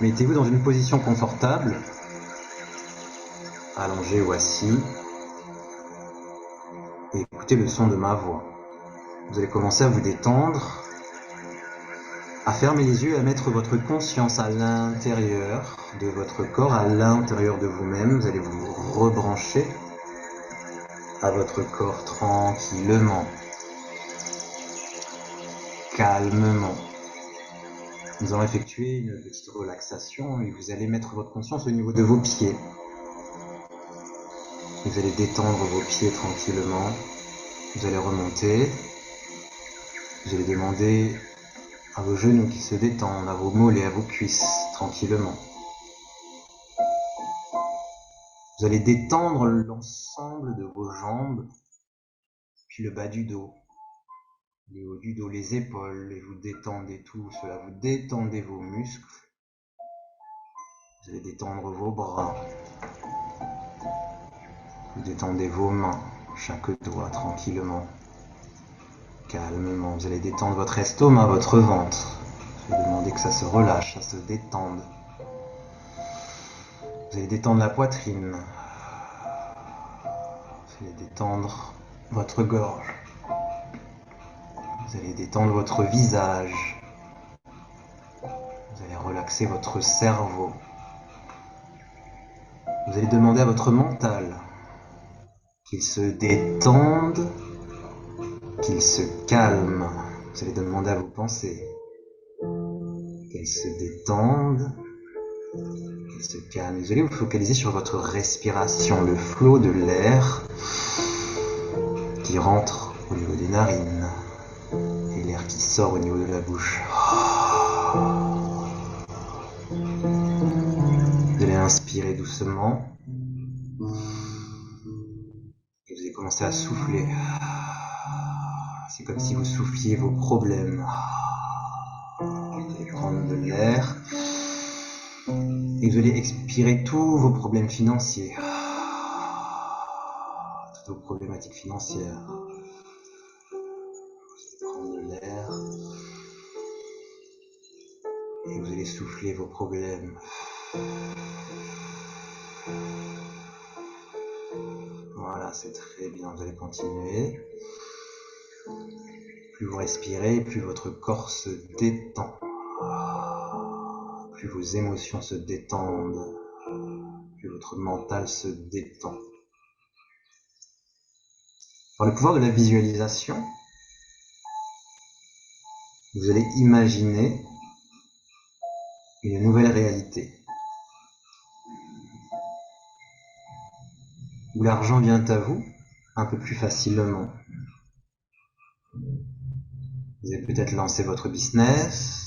Mettez-vous dans une position confortable, allongé ou assis, et écoutez le son de ma voix. Vous allez commencer à vous détendre, à fermer les yeux et à mettre votre conscience à l'intérieur de votre corps, à l'intérieur de vous-même. Vous allez vous rebrancher à votre corps tranquillement, calmement. Nous allons effectuer une petite relaxation et vous allez mettre votre conscience au niveau de vos pieds. Vous allez détendre vos pieds tranquillement. Vous allez remonter. Vous allez demander à vos genoux qui se détendent, à vos mollets, à vos cuisses, tranquillement. Vous allez détendre l'ensemble de vos jambes, puis le bas du dos, le haut du dos, les épaules, et vous détendez tout cela. Vous détendez vos muscles. Vous allez détendre vos bras. Vous détendez vos mains, chaque doigt, tranquillement, calmement. Vous allez détendre votre estomac, votre ventre. Vous allez demander que ça se relâche, ça se détende. Vous allez détendre la poitrine. Vous allez détendre votre gorge. Vous allez détendre votre visage. Vous allez relaxer votre cerveau. Vous allez demander à votre mental qu'il se détende, qu'il se calme. Vous allez demander à vos pensées qu'elles se détendent, qu'elles se calment. Vous allez vous focaliser sur votre respiration, le flot de l'air qui rentre au niveau des narines et l'air qui sort au niveau de la bouche. Vous allez inspirer doucement et vous allez commencer à souffler. C'est comme si vous souffliez vos problèmes. Vous allez prendre de l'air et vous allez expirer tous vos problèmes financiers, toutes vos problématiques financières. Vous allez prendre de l'air et vous allez souffler vos problèmes. Voilà, c'est très bien, vous allez continuer. Plus vous respirez, plus votre corps se détend, plus vos émotions se détendent, plus votre mental se détend. Par le pouvoir de la visualisation, vous allez imaginer une nouvelle réalité où l'argent vient à vous un peu plus facilement. Vous avez peut-être lancé votre business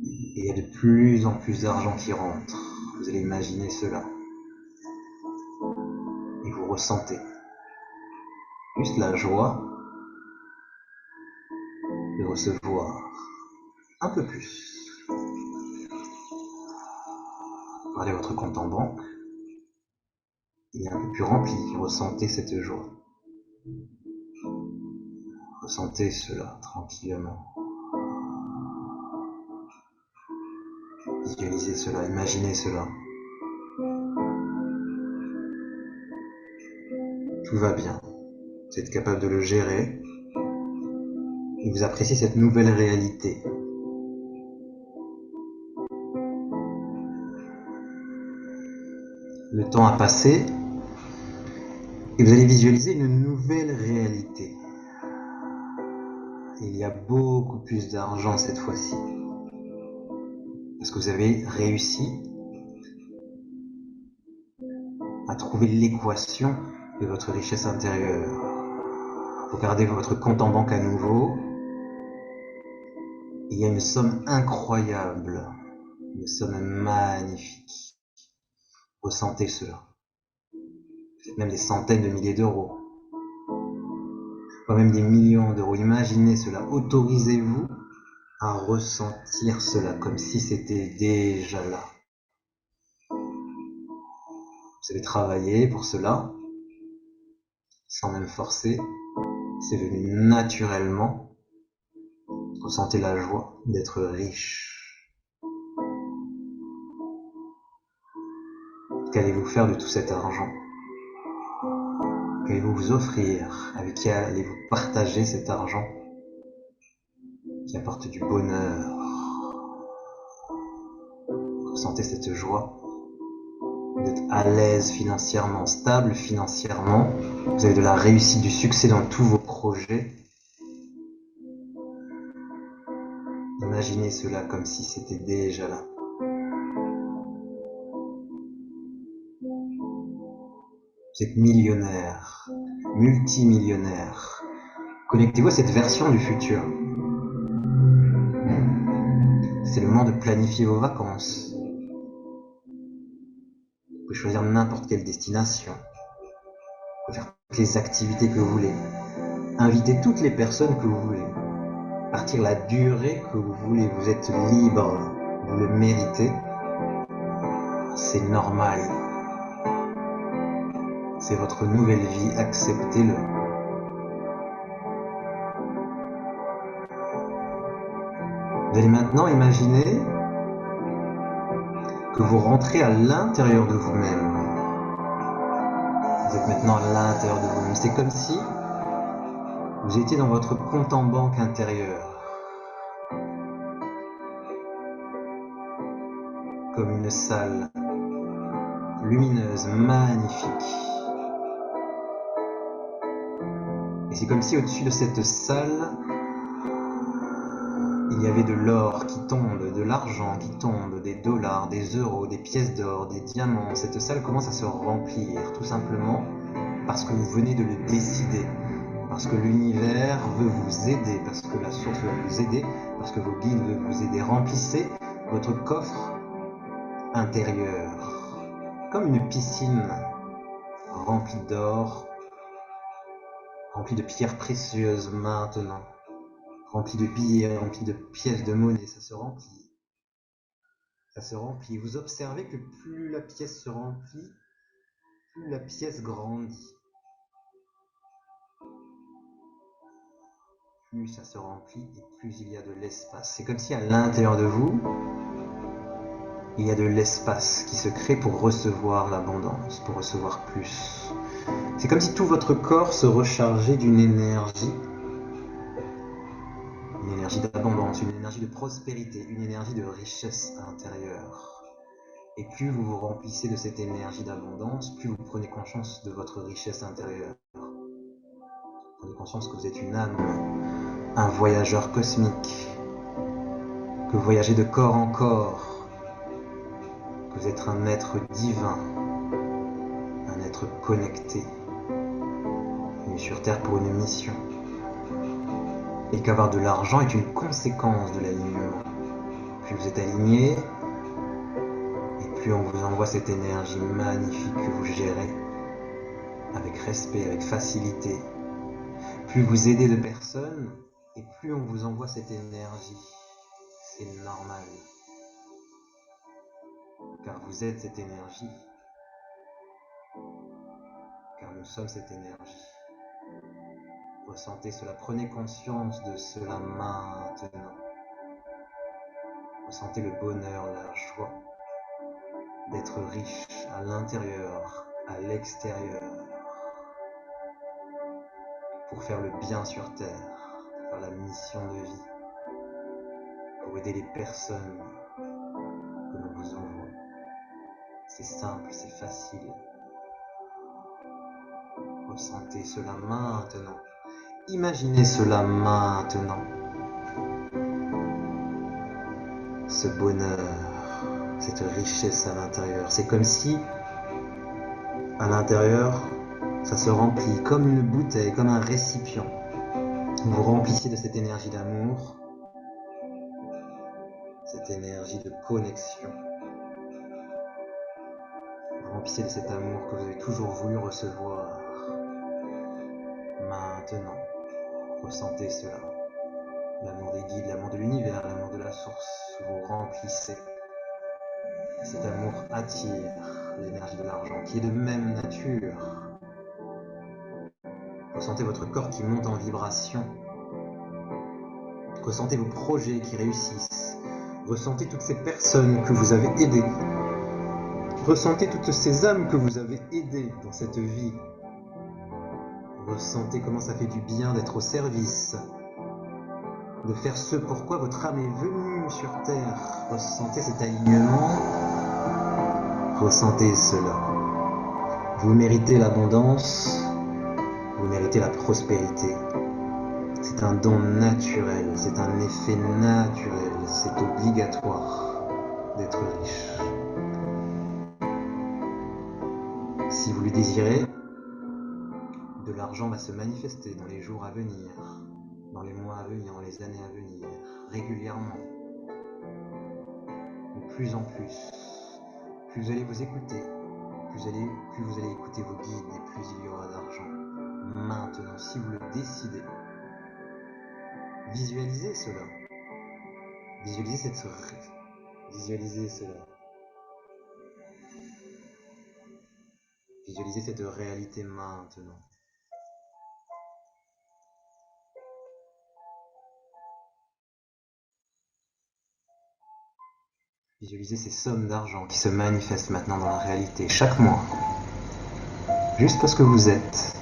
et il y a de plus en plus d'argent qui rentre. Vous allez imaginer cela et vous ressentez juste la joie de recevoir un peu plus. Regardez votre compte en banque, il est un peu plus rempli, ressentez cette joie. Ressentez cela tranquillement. Visualisez cela, imaginez cela. Tout va bien. Vous êtes capable de le gérer et vous appréciez cette nouvelle réalité. Le temps a passé et vous allez visualiser une nouvelle réalité. Il y a beaucoup plus d'argent cette fois-ci. Parce que vous avez réussi à trouver l'équation de votre richesse intérieure. Regardez votre compte en banque à nouveau. Il y a une somme incroyable, une somme magnifique. Ressentez cela. Peut-être même des centaines de milliers d'euros. Pas même des millions d'euros. Imaginez cela. Autorisez-vous à ressentir cela comme si c'était déjà là. Vous avez travaillé pour cela, sans même forcer. C'est venu naturellement. Ressentez la joie d'être riche. Qu'allez-vous faire de tout cet argent? Qu'allez-vous vous offrir? Avec qui allez-vous partager cet argent qui apporte du bonheur? Ressentez cette joie. Vous êtes à l'aise financièrement, stable financièrement. Vous avez de la réussite, du succès dans tous vos projets. Imaginez cela comme si c'était déjà là. Vous êtes millionnaire, multimillionnaire. Connectez-vous à cette version du futur. C'est le moment de planifier vos vacances. Vous pouvez choisir n'importe quelle destination. Vous pouvez faire toutes les activités que vous voulez. Inviter toutes les personnes que vous voulez. Partir la durée que vous voulez. Vous êtes libre. Vous le méritez. C'est normal. C'est votre nouvelle vie. Acceptez-le. Vous allez maintenant imaginer que vous rentrez à l'intérieur de vous-même. Vous êtes maintenant à l'intérieur de vous-même. C'est comme si vous étiez dans votre compte en banque intérieur. Comme une salle lumineuse, magnifique. Et c'est comme si au-dessus de cette salle, il y avait de l'or qui tombe, de l'argent qui tombe, des dollars, des euros, des pièces d'or, des diamants. Cette salle commence à se remplir, tout simplement parce que vous venez de le décider, parce que l'univers veut vous aider, parce que la source veut vous aider, parce que vos guides veulent vous aider. Remplissez votre coffre intérieur, comme une piscine remplie d'or, remplie de pierres précieuses maintenant. Rempli de billets, rempli de pièces de monnaie, ça se remplit. Ça se remplit. Vous observez que plus la pièce se remplit, plus la pièce grandit. Plus ça se remplit et plus il y a de l'espace. C'est comme si à l'intérieur de vous, il y a de l'espace qui se crée pour recevoir l'abondance, pour recevoir plus. C'est comme si tout votre corps se rechargeait d'une énergie. Une énergie d'abondance, une énergie de prospérité, une énergie de richesse intérieure. Et plus vous vous remplissez de cette énergie d'abondance, plus vous prenez conscience de votre richesse intérieure. Vous prenez conscience que vous êtes une âme, un voyageur cosmique, que vous voyagez de corps en corps, que vous êtes un être divin, un être connecté, venu sur Terre pour une mission. Et qu'avoir de l'argent est une conséquence de l'alignement. Plus vous êtes aligné, et plus on vous envoie cette énergie magnifique que vous gérez avec respect, avec facilité. Plus vous aidez de personnes, et plus on vous envoie cette énergie. C'est normal. Car vous êtes cette énergie. Car nous sommes cette énergie. Ressentez cela, prenez conscience de cela maintenant. Ressentez le bonheur, la joie d'être riche à l'intérieur, à l'extérieur, pour faire le bien sur Terre, pour faire la mission de vie, pour aider les personnes que l'on vous envoie. C'est simple, c'est facile. Ressentez cela maintenant. Imaginez cela maintenant. Ce bonheur, cette richesse à l'intérieur. C'est comme si, à l'intérieur, ça se remplit comme une bouteille, comme un récipient. Vous vous remplissez de cette énergie d'amour, cette énergie de connexion. Vous remplissez de cet amour que vous avez toujours voulu recevoir. Maintenant, ressentez cela. L'amour des guides, l'amour de l'univers, l'amour de la source. Vous remplissez. Cet amour attire l'énergie de l'argent, qui est de même nature. Ressentez votre corps qui monte en vibration. Ressentez vos projets qui réussissent. Ressentez toutes ces personnes que vous avez aidées. Ressentez toutes ces âmes que vous avez aidées dans cette vie. Ressentez comment ça fait du bien d'être au service, de faire ce pourquoi votre âme est venue sur Terre. Ressentez cet alignement. Ressentez cela. Vous méritez l'abondance, vous méritez la prospérité. C'est un don naturel, c'est un effet naturel, c'est obligatoire d'être riche. Si vous le désirez, de l'argent va se manifester dans les jours à venir, dans les mois à venir, dans les années à venir, régulièrement. De plus en plus. Plus vous allez vous écouter, plus vous allez écouter vos guides, et plus il y aura d'argent. Maintenant, si vous le décidez, visualisez cela. Visualisez cela. Visualisez cette réalité maintenant. Visualisez ces sommes d'argent qui se manifestent maintenant dans la réalité chaque mois. Juste parce que vous êtes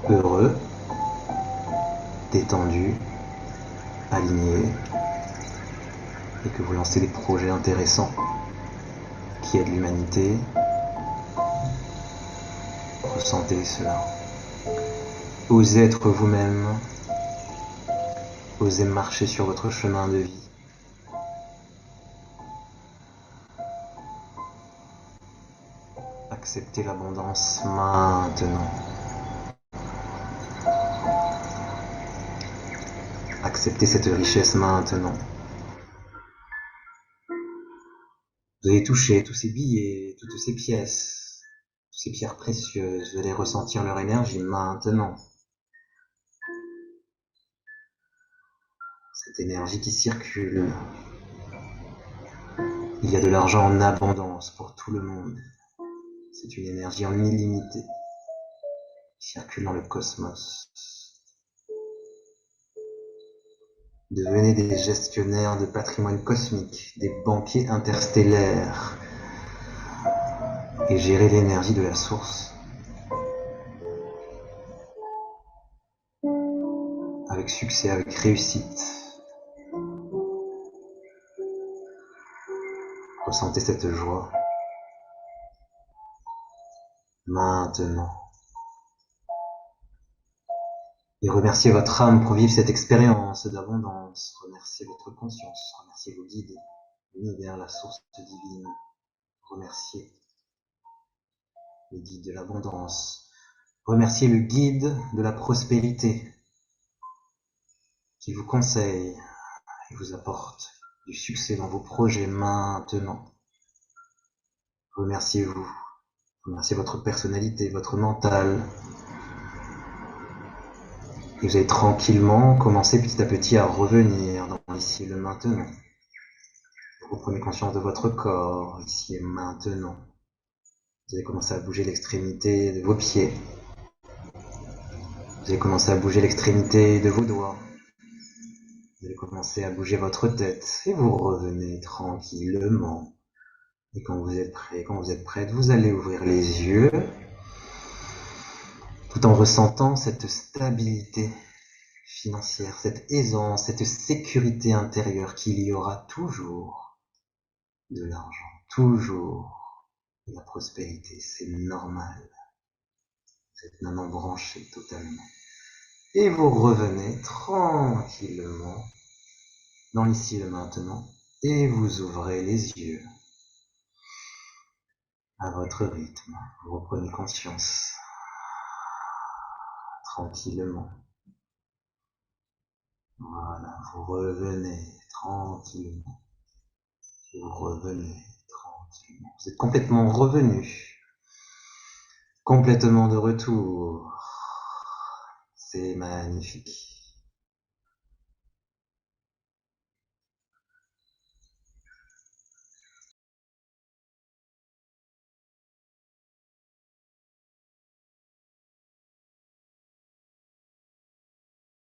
heureux, détendu, aligné, et que vous lancez des projets intéressants qui aident l'humanité. Ressentez cela. Osez être vous-même. Osez marcher sur votre chemin de vie. Acceptez l'abondance maintenant. Acceptez cette richesse maintenant. Vous allez toucher tous ces billets, toutes ces pièces, toutes ces pierres précieuses. Vous allez ressentir leur énergie maintenant. Cette énergie qui circule. Il y a de l'argent en abondance pour tout le monde. C'est une énergie en illimité qui circule dans le cosmos. Devenez des gestionnaires de patrimoine cosmique, des banquiers interstellaires, et gérez l'énergie de la source avec succès, avec réussite. Ressentez cette joie maintenant. Et remerciez votre âme pour vivre cette expérience d'abondance. Remerciez votre conscience, remerciez vos guides, l'univers, la source divine. Remerciez le guide de l'abondance. Remerciez le guide de la prospérité qui vous conseille et vous apporte du succès dans vos projets maintenant. Remerciez-vous. Remerciez votre personnalité, votre mental. Et vous allez tranquillement commencer petit à petit à revenir dans l'ici et le maintenant. Vous prenez conscience de votre corps, ici et maintenant. Vous allez commencer à bouger l'extrémité de vos pieds. Vous allez commencer à bouger l'extrémité de vos doigts. Vous allez commencer à bouger votre tête. Et vous revenez tranquillement. Et quand vous êtes prêt, quand vous êtes prête, vous allez ouvrir les yeux. Tout en ressentant cette stabilité financière, cette aisance, cette sécurité intérieure qu'il y aura toujours de l'argent, toujours de la prospérité, c'est normal. Vous êtes maintenant branché totalement. Et vous revenez tranquillement dans l'ici et le maintenant et vous ouvrez les yeux à votre rythme. Vous reprenez conscience tranquillement. Voilà, vous revenez tranquillement. Vous revenez tranquillement. Vous êtes complètement revenu. Complètement de retour. C'est magnifique.